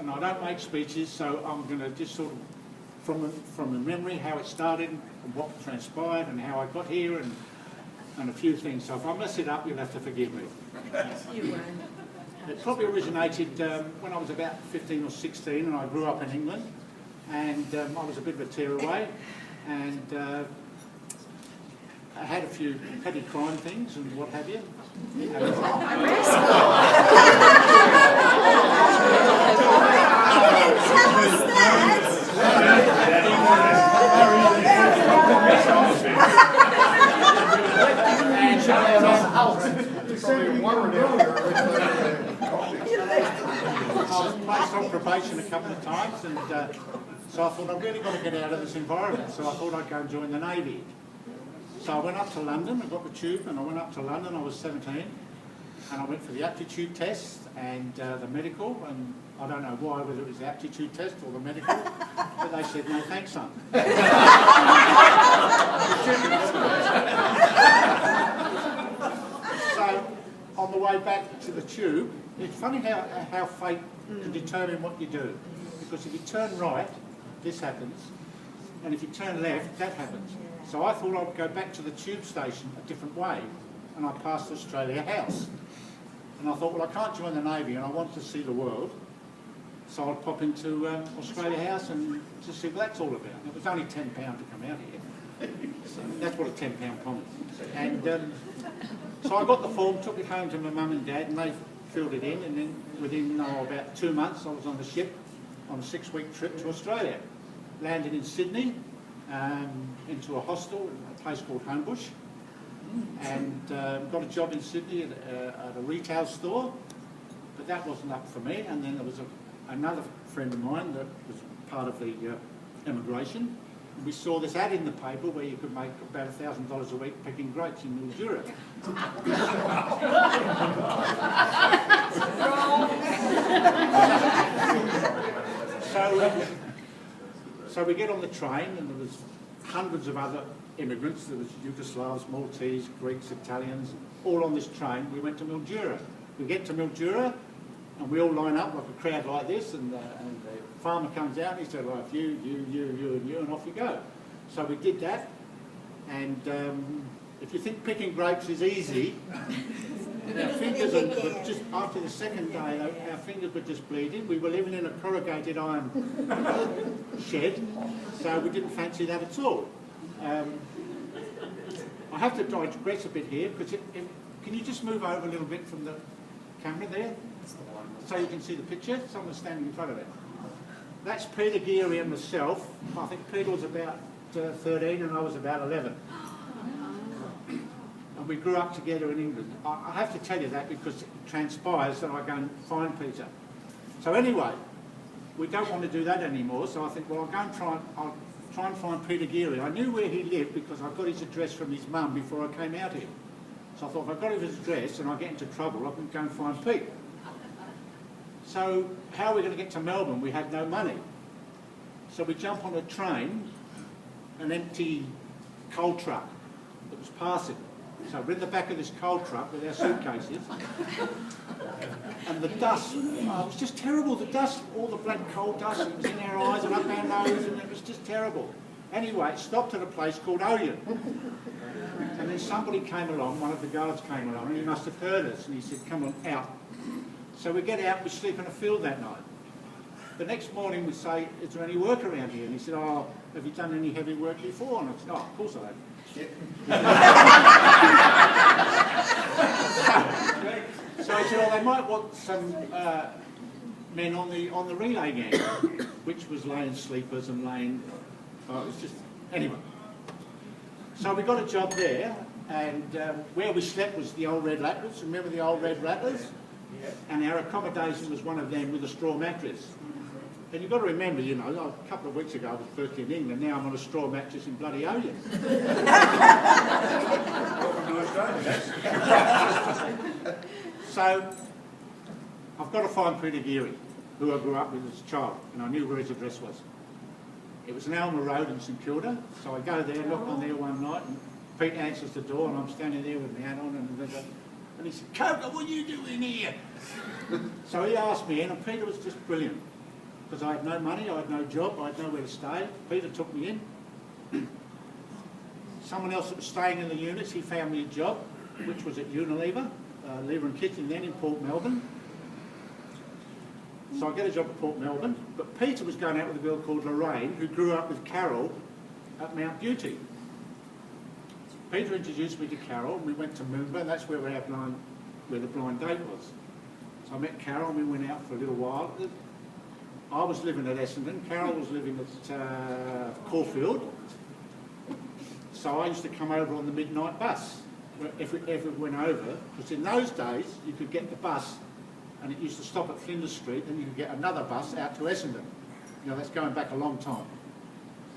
and I don't make speeches, so I'm going to just sort of, from the memory, how it started and what transpired and how I got here and a few things. So if I mess it up, you'll have to forgive me. You won't. It probably originated when I was about 15 or 16, and I grew up in England, and I was a bit of a tearaway, and I had a few petty crime things and what have you. I was placed on probation a couple of times, and so I thought I've really got to get out of this environment, so I thought I'd go and join the Navy. So I went up to London, I got the tube, and I went up to London. I was 17, and I went for the aptitude test and the medical, and I don't know why, whether it was the aptitude test or the medical, but they said, no thanks, son. So on the way back to the tube, it's funny how fate can determine what you do, because if you turn right, this happens, and if you turn left, that happens. So I thought I'd go back to the tube station a different way, and I passed Australia House. And I thought, well, I can't join the Navy, and I want to see the world, so I'd pop into Australia House and to see what that's all about. And it was only £10 to come out here. So that's what a £10 promise. And so I got the form, took it home to my mum and dad, and they filled it in, and then within about 2 months I was on the ship on a 6-week trip to Australia. Landed in Sydney, into a hostel, a place called Homebush, and got a job in Sydney at a retail store, but that wasn't up for me. And then there was another friend of mine that was part of the immigration. We saw this ad in the paper where you could make about $1,000 a week picking grapes in Mildura. So we get on the train, and there was hundreds of other immigrants. There was Yugoslavs, Maltese, Greeks, Italians, all on this train. We went to Mildura. We get to Mildura, and we all line up like a crowd like this, and the farmer comes out, and he said, well, you, and off you go. So we did that, and if you think picking grapes is easy, our fingers were just, after the second day, our fingers were just bleeding. We were living in a corrugated iron shed, so we didn't fancy that at all. I have to digress a bit here, because can you just move over a little bit from the camera there, so you can see the picture? Someone's standing in front of it. That's Peter Geary and myself. I think Peter was about 13 and I was about 11. And we grew up together in England. I have to tell you that because it transpires that I go and find Peter. So anyway, we don't want to do that anymore, so I think, well, I'll try and find Peter Geary. I knew where he lived because I got his address from his mum before I came out here. So I thought, if I got his address and I get into trouble, I can go and find Pete. So how are we going to get to Melbourne? We had no money. So we jump on a train, an empty coal truck that was passing. So we're in the back of this coal truck with our suitcases, and the dust, it was just terrible. The dust, all the black coal dust, it was in our eyes and up our nose, and it was just terrible. Anyway, it stopped at a place called Oyen. And then somebody came along, one of the guards came along, and he must have heard us, and he said, come on, out. So we get out, we sleep in a field that night. The next morning we say, is there any work around here? And he said, oh, have you done any heavy work before? And I said, oh, of course I have. So he said, oh, they might want some men on the relay gang, which was laying sleepers and laying, it was just, anyway. So we got a job there, and where we slept was the old Red Rattlers. Remember the old Red Rattlers? Yeah. And our accommodation was one of them with a straw mattress. And you've got to remember, you know, a couple of weeks ago I was first in England, now I'm on a straw mattress in bloody Oyen. So, I've got to find Peter Geary, who I grew up with as a child, and I knew where his address was. It was an Alma Road in St Kilda, so I go there, knock on there one night, and Pete answers the door, and I'm standing there with my hat on, and he said, Coker, what are you doing here? So he asked me in, and Peter was just brilliant. because I had no money, I had no job, I had nowhere to stay. Peter took me in. Someone else that was staying in the units, he found me a job, which was at Unilever, Lever and Kitchen then in Port Melbourne. So I get a job at Port Melbourne, but Peter was going out with a girl called Lorraine, who grew up with Carol at Mount Beauty. Peter introduced me to Carol, and we went to Moomba, and that's where the blind date was. So I met Carol, and we went out for a little while. I was living at Essendon, Carol was living at Caulfield. So I used to come over on the midnight bus, if we ever went over, because in those days you could get the bus and it used to stop at Flinders Street, and you could get another bus out to Essendon. You know, that's going back a long time.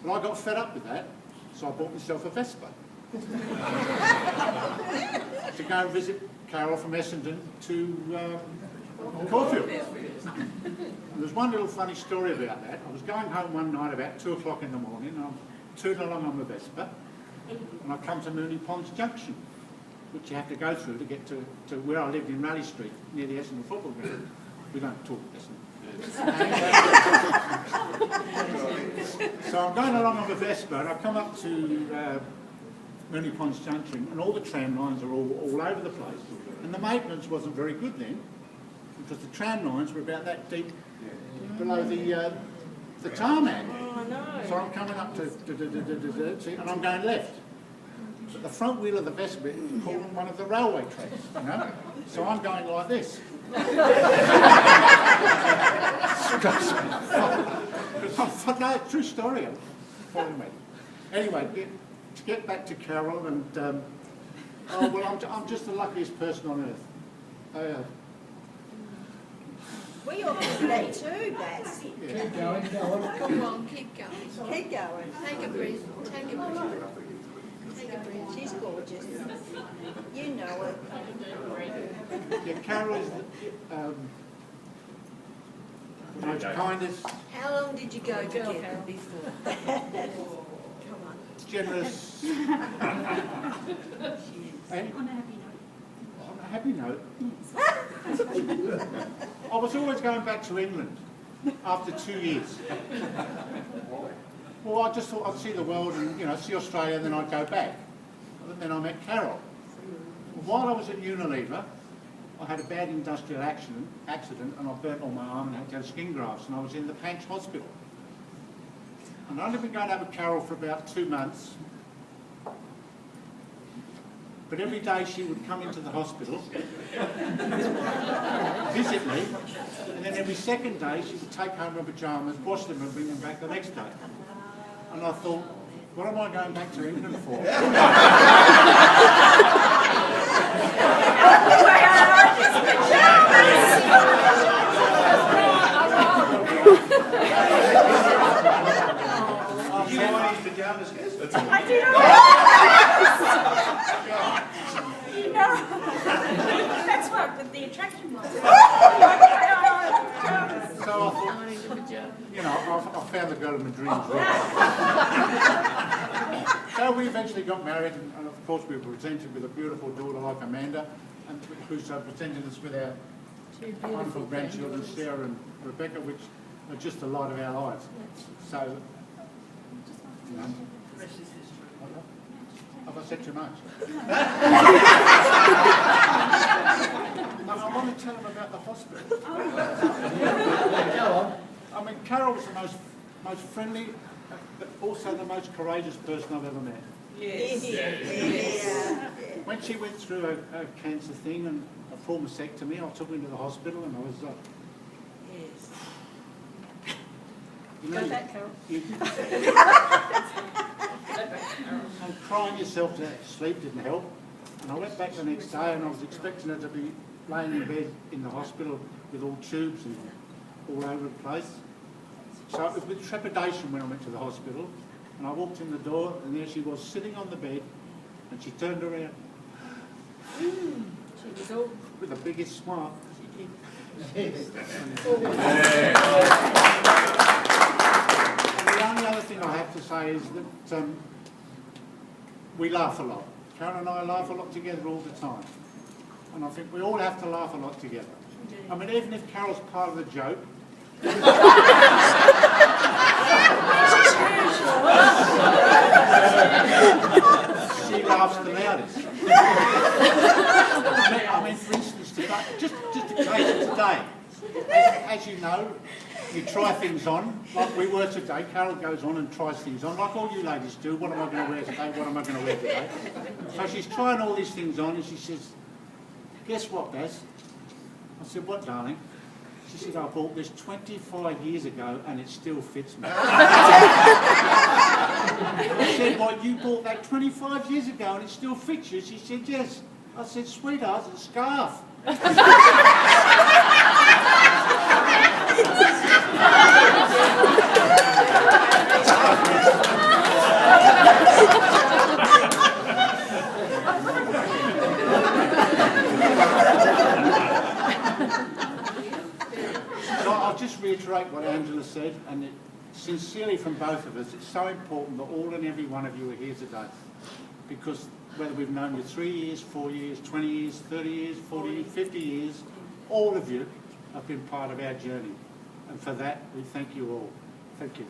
But I got fed up with that, so I bought myself a Vespa. To go and visit Carol from Essendon to Caulfield. There's one little funny story about that. I was going home one night about 2 o'clock in the morning, and I'm tooting along on my Vespa, and I come to Mooney Ponds Junction, which you have to go through to get to where I lived in Raleigh Street, near the Essendon football ground. We don't talk Essendon. So I'm going along on my Vespa, and I come up to Mooney Ponds Junction, and all the tram lines are all over the place. And the maintenance wasn't very good then, because the tram lines were about that deep below the tarmac. Oh, no. So I'm coming up to and I'm going left. But the front wheel of the Vespa caught one of the railway tracks, you know? So I'm going like this. No, true story. Follow me. Anyway, to get back to Carol, and oh well, I'm just the luckiest person on earth. We all do that too, Baz. Yeah. Keep going, go on. Come on, keep going. Keep going. Take a breath. Take a breath. Take a breath. She's gorgeous. You know it. Yeah, Carol is the most kindest, How long did you go together before? Come on. generous, and on a happy note. I was always going back to England after 2 years. Well, I just thought I'd see the world and, you know, see Australia, and then I'd go back. And then I met Carol. While I was at Unilever, I had a bad industrial accident and I burnt all my arm and had to have skin grafts, and I was in the Panch Hospital. And I'd only been going out with Carol for about 2 months. But every day she would come into the hospital, visit me, and then every second day she would take home her pyjamas, wash them and bring them back the next day. And I thought, what am I going back to England for? Did you buy his pyjamas, yes? I do know. You know. That's what the attraction was. So I thought, you know, I found the girl of my dreams. So we eventually got married, and of course we were presented with a beautiful daughter like Amanda, and who's presented us with our wonderful grandchildren, Sarah and Rebecca, which are just the light of our lives. So, you know, have I said too much? No, I want to tell them about the hospital. Go on. I mean, Carol was the most friendly, but also the most courageous person I've ever met. Yes. Yeah. When she went through a cancer thing and a full mastectomy, I took her into the hospital, and I was like, Yes. you know, Go back, Carol. and crying yourself to sleep didn't help. And I went back the next day, and I was expecting her to be laying in bed in the hospital with all tubes and all over the place. So it was with trepidation when I went to the hospital, and I walked in the door, and there she was sitting on the bed, and she turned around She was all. with the biggest smile. And the only other thing I have to say is that we laugh a lot. Karen and I laugh a lot together all the time. And I think we all have to laugh a lot together. I mean, even if Carol's part of the joke, laughs the loudest. I mean, for instance, today, just a case of today. As you know, you try things on, like we were today. Carol goes on and tries things on, like all you ladies do. What am I going to wear today? What am I going to wear today? So she's trying all these things on, and she says, "Guess what, Baz?" I said, "What, darling?" She said, "I bought this 25 years ago, and it still fits me." I said, "What, you bought that 25 years ago, and it still fits you?" She said, "Yes." I said, "Sweetheart, it's a scarf." So I'll just reiterate what Angela said, and sincerely from both of us, it's so important that all and every one of you are here today, because whether we've known you 3 years, 4 years, 20 years, 30 years, 40 years, 50 years, all of you have been part of our journey. And for that, we thank you all. Thank you.